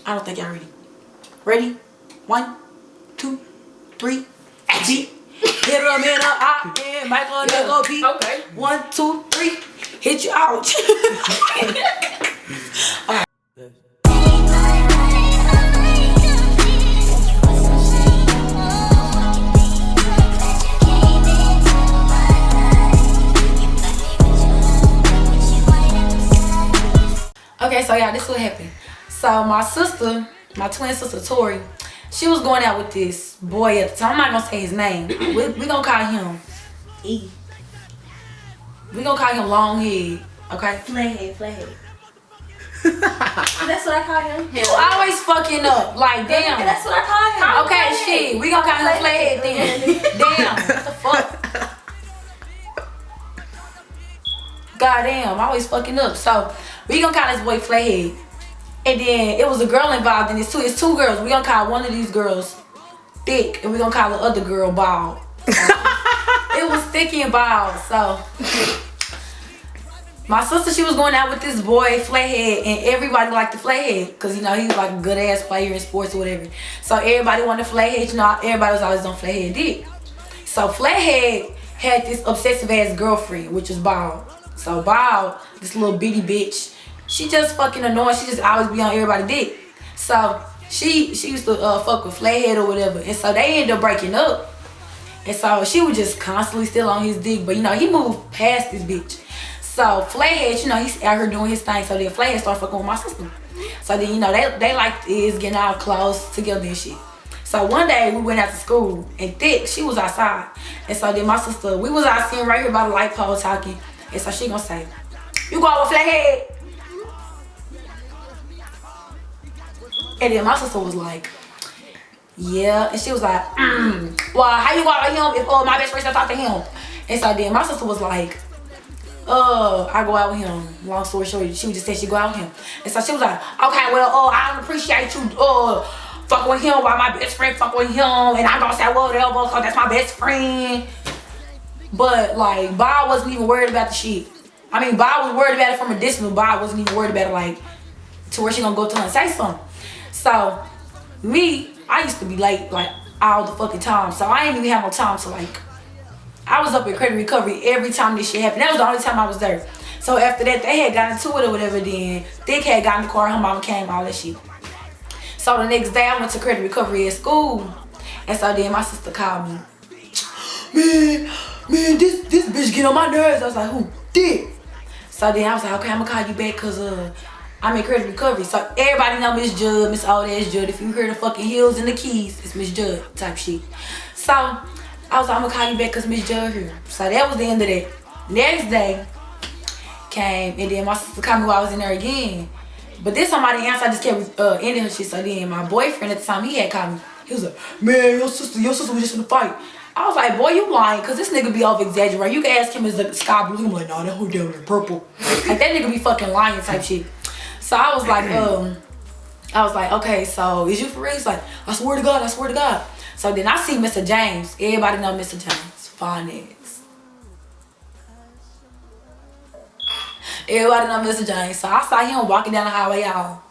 I don't think y'all ready. Ready? 1, 2, 3. Beat. Hit them in the eye and Michael nigga beat. Okay. 1, 2, 3. Hit you out. Alright. Okay, so yeah, this is what happened. So my sister, my twin sister Tori, she was going out with this boy at the time. I'm not gonna say his name. We gonna call him E. We gonna call him Longhead, okay? Flathead. That's what I call him. You always fucking up. Like, damn. That's what I call him. Okay, shit. We gonna call him Flathead then. Damn. What the fuck? Goddamn, I always fucking up. So, we gonna call this boy Flathead. And then, it was a girl involved in this too. It's 2 girls. We gonna call one of these girls Thick. And we gonna call the other girl Bald. It was Thicky and Bald. So, my sister, she was going out with this boy, Flathead, and everybody liked the Flathead because, you know, he was like a good ass player in sports or whatever. So everybody wanted Flathead, you know, everybody was always on Flathead dick. So Flathead had this obsessive ass girlfriend, which was Bald. So Bald, this little bitty bitch, she just fucking annoying. She just always be on everybody's dick. So she used to fuck with Flathead or whatever. And so they ended up breaking up. And so she was just constantly still on his dick. But, you know, he moved past this bitch. So Flathead, you know, he's out here doing his thing. So then Flathead started fucking with my sister. So then, you know, they like is getting all close together and shit. So one day we went out to school and Thick, she was outside. And so then my sister, we was out sitting right here by the light pole talking. And so she gonna say, "You go out with Flathead?" And then my sister was like, "Yeah." And she was like, "Well, how you go out with him if my best friend still talk to him?" And so then my sister was like, I go out with him. Long story short, she just said she go out with him. And so she was like, "Okay, well, I don't appreciate you fucking with him while my best friend fuck with him." And I'm gonna say whatever, cause that's my best friend. But like, Bob wasn't even worried about the shit. I mean, Bob was worried about it from a distance, but Bob wasn't even worried about it like to where she gonna go to her and say something. So me, I used to be late like all the fucking time. So I ain't even have no time to like, I was up in credit recovery every time this shit happened. That was the only time I was there. So after that, they had gotten into it or whatever then. Thick had gotten in the car, her mama came, all that shit. So the next day, I went to credit recovery at school. And so then my sister called me. Man, this bitch get on my nerves. I was like, "Who? Thick?" So then I was like, "Okay, I'm gonna call you back cause I'm in credit recovery." So everybody know Miss Judd, Miss Old Ass Judd. If you hear the fucking heels and the keys, it's Miss Judd type shit. So I was like, "I'm gonna call you back cause Miss Judd here." So that was the end of that. Next day came and then my sister called me while I was in there again. But this time I didn't answer, I just kept ending her shit. So then my boyfriend at the time, he had called me. He was like, "Man, your sister was just in a fight." I was like, "Boy, you lying, cause this nigga be over exaggerating. You can ask him, is the sky blue?" I'm like, "Nah, that whole down there purple." Like that nigga be fucking lying type shit. So I was like, "Okay, so is you for real?" He's like, I swear to God. So then I see Mr. James. Everybody know Mr. James. Fine ass. Everybody know Mr. James. So I saw him walking down the highway, y'all.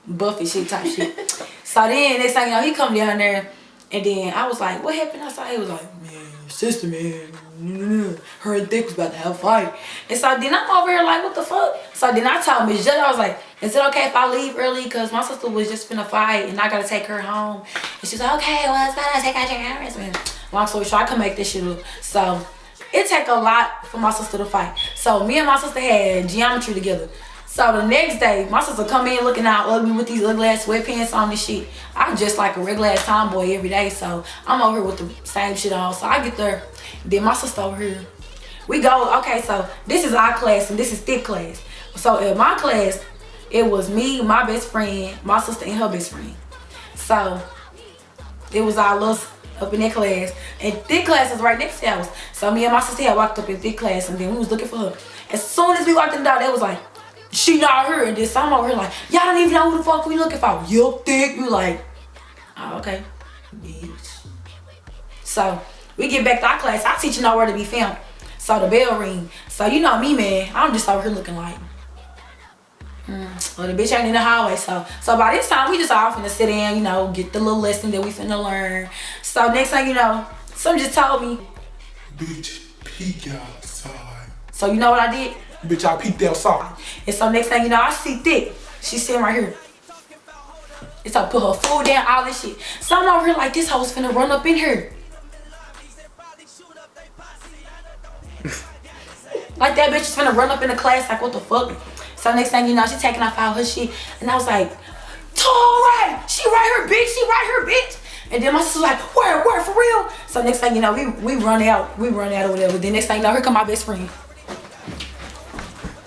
Buffy shit type shit. So then next thing you know, he come down there. And then I was like, "What happened?" I saw he was like, "Man, your sister, man. Her and Thick was about to have a fight." And so then I'm over here like, what the fuck? So then I told Miss Judd, I was like, "Is it okay if I leave early? Because my sister was just finna fight and I gotta take her home." And she's like, "Okay, well, it's fine. I'll take out your parents." And long story short, I can make this shit up. So it take a lot for my sister to fight. So me and my sister had geometry together. So the next day, my sister come in looking all ugly with these ugly ass sweatpants on and shit. I'm just like a regular ass tomboy every day, so I'm over here with the same shit on. So I get there, then my sister over here. We go, okay, so this is our class and this is Thick class. So in my class, it was me, my best friend, my sister, and her best friend. So it was all us up in that class. And Thick class is right next to ours. So me and my sister had walked up in Thick class and then we was looking for her. As soon as we walked in the door, they was like, "She not here." And then some over here like, "Y'all don't even know who the fuck we looking for." "Yup, Thick." We like, "Oh, okay, bitch." So we get back to our class. Our teacher know where to be found. So the bell ring. So you know me, man. I'm just over here looking like, Well, the bitch ain't in the hallway, so by this time we just all finna sit in, you know, get the little lesson that we finna learn. So next thing you know, some just told me, bitch, peek outside. So you know what I did? Bitch, I peeked outside. And so next thing you know, I see Thick. She's sitting right here. And so I put her food down, all this shit. So I'm over here like, this hoe's finna run up in here. Like that bitch is finna run up in the class, like what the fuck? So next thing you know, she taking off all her shit. And I was like, Tori, she right here, bitch, she right here, bitch. And then my sister was like, where, for real? So next thing you know, we run out or whatever. Then next thing you know, here come my best friend.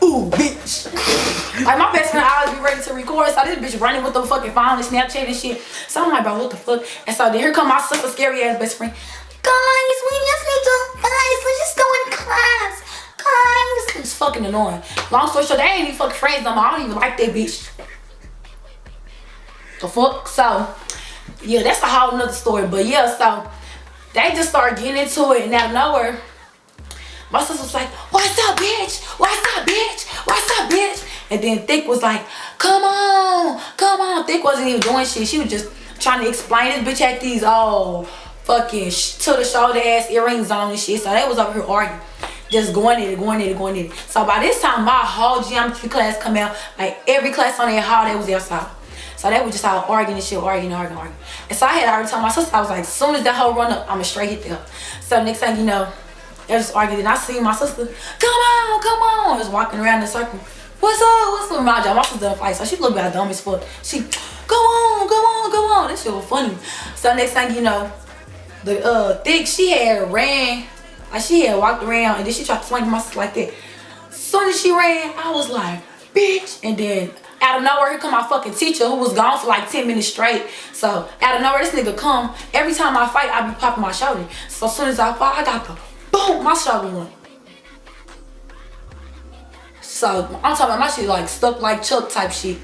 Ooh, bitch. Like my best friend always be ready to record, so this bitch running with the fucking phone and Snapchat and shit. So I'm like, bro, what the fuck? And so then here come my sister, scary ass best friend. Guys, let's just go in class. Guys, it's fucking annoying. Long story short, they ain't even fucking friends no more. I don't even like that bitch. The fuck? So, yeah, that's a whole nother story. But yeah, so they just started getting into it, and out of nowhere, my sister was like, what's up, bitch? What's up, bitch? What's up, bitch? And then Thick was like, come on. Thick wasn't even doing shit. She was just trying to explain. This bitch had these fucking to the shoulder ass earrings on and shit. So they was over here arguing. Just going at it. So by this time, my whole geometry class come out. Like every class on that hall, they was outside. So they were just all arguing and shit, arguing. And so I had already told my sister, I was like, as soon as that hoe run up, I'ma straight hit them. So next thing you know, they just arguing. And I see my sister, come on. Just walking around the circle. What's up? My sister done fight, so she look bad dumb as fuck. She, go on. This shit was funny. So next thing you know, the Thick, she had ran. Like she had walked around and then she tried to swing my sister like that. As soon as she ran, I was like, bitch. And then out of nowhere, here come my fucking teacher who was gone for like 10 minutes straight. So out of nowhere, this nigga come. Every time I fight, I be popping my shoulder. So as soon as I fall, I got the boom, my shoulder went. So I'm talking about my shit like stuck like Chuck type shit.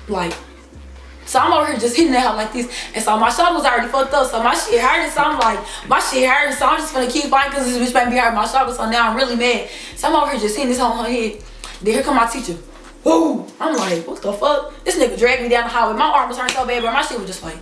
Like, so I'm over here just hitting that hoe like this. And so my shoulder was already fucked up. So my shit hurting. So I'm like, my shit hurting. So I'm just gonna keep fighting because this bitch might be hurting my shoulder. So now I'm really mad. So I'm over here just hitting this hoe on her head. Then here come my teacher. Whoa. I'm like, what the fuck? This nigga dragged me down the hallway. My arm was hurting so bad, but my shit was just like.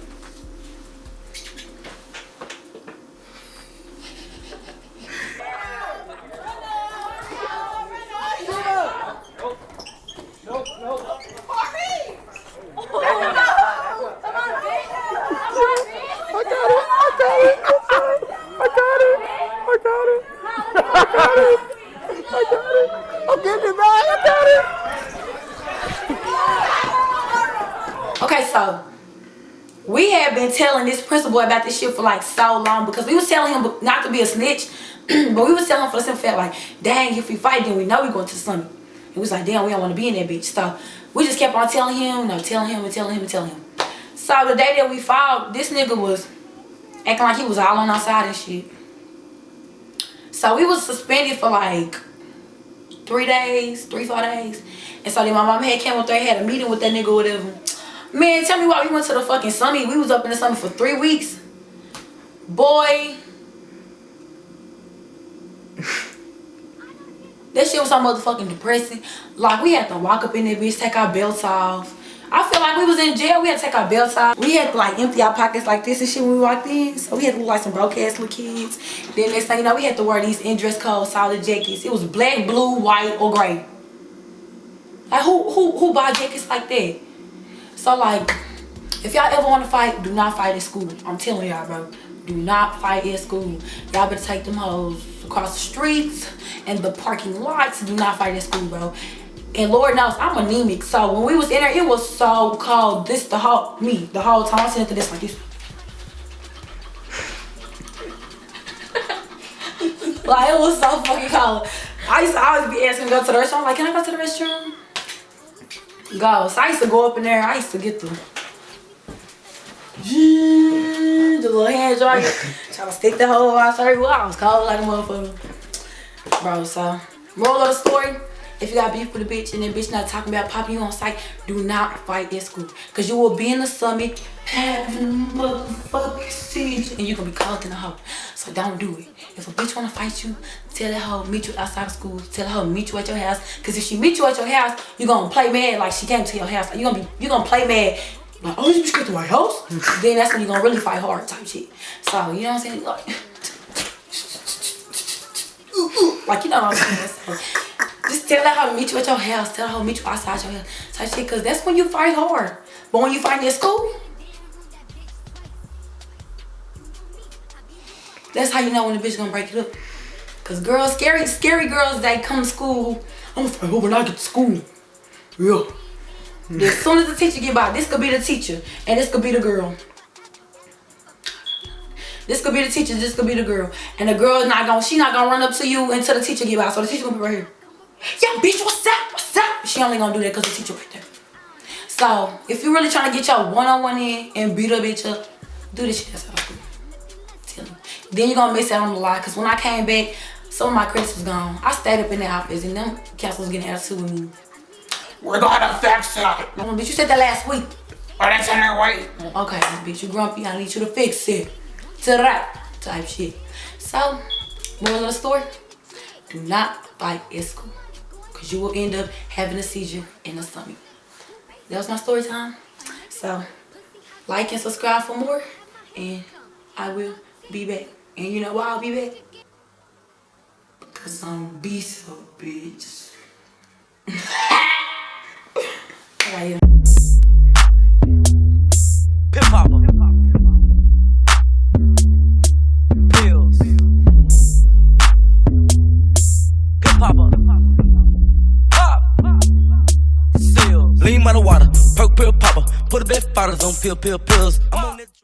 Okay, so we had been telling this principal about this shit for like so long because we was telling him not to be a snitch, but we was telling him for the simple fact like, dang, if we fight, then we know we going to the summit. And we was like, damn, we don't want to be in that bitch. So we just kept on telling him, telling him. So the day that we fought, this nigga was acting like he was all on our side and shit. So we was suspended for like 3, 4 days. And so then my mom had came up there, had a meeting with that nigga or whatever. Man, tell me why we went to the fucking summit. We was up in the summit for 3 weeks. Boy. That shit was so motherfucking depressing. Like, we had to walk up in that bitch, take our belts off. I feel like we was in jail. We had to take our belts off. We had to, like, empty our pockets like this and shit when we walked in. So we had to look like some broke-ass little kids. Then next thing you know, we had to wear these in-dress code solid jackets. It was black, blue, white, or gray. Like, who buy jackets like that? So, like, if y'all ever want to fight, do not fight at school. I'm telling y'all, bro. Do not fight at school. Y'all better take them hoes across the streets and the parking lots. Do not fight at school, bro. And Lord knows, I'm anemic. So, when we was in there, it was so cold. The whole time. I'm sitting to this like this. Like, it was so fucking cold. I used to always be asking to go to the restroom. I'm like, can I go to the restroom? Go. So I used to go up in there. I used to get the little hand dryer. Trying to stick the whole out. Sorry, well, I was cold like a motherfucker. Bro, so moral of the story, If you got beef with a bitch and that bitch not talking about popping you on sight, do not fight at school. Cause you will be in the summit having a motherfucking seizure and you gonna be called in the hoe. So don't do it. If a bitch wanna fight you, tell that hoe meet you outside of school. Tell her meet you at your house. Cause if she meet you at your house, you gonna play mad like she came to your house. You gonna play mad like, oh, you just got to my house? Then that's when you gonna really fight hard type shit. So you know what I'm saying? Like you know what I'm saying? So, just tell her how to meet you at your house. Tell her how to meet you outside your house type shit. Cause that's when you fight hard. But when you fight at school, that's how you know when the bitch gonna break it up. Cause girls, scary girls, they come to school. I'm gonna fight when I get to school. Yeah. As soon as the teacher get by, this could be the teacher and this could be the girl. This could be the teacher, this could be the girl. And the girl she not gonna run up to you until the teacher get by. So the teacher gonna be right here. Yeah, bitch, what's up? What's up? She only gonna do that cause the teacher right there. So if you really trying to get your one-on-one in and beat a bitch up, do this shit outside of school. Tell me. Then you're gonna miss out on a lot. Cause when I came back, some of my credits was gone. I stayed up in the office and them cats was getting attitude with me. We're gonna fix it. Bitch, you said that last week. Oh, that's in there, wait. Okay, bitch, you grumpy. I need you to fix it. To that type shit. So, moral of the story, do not fight at school. Cause you will end up having a seizure in the stomach. That was my story time. So, like and subscribe for more. And I will be back. And you know why I'll be back? Because I'm beast of bitch. Right here. Pip Popper. Pills. Pip Popper. Pop. Seals. Lean by the water. Perk pill popper. Put a bed bottles on pills. I'm on that.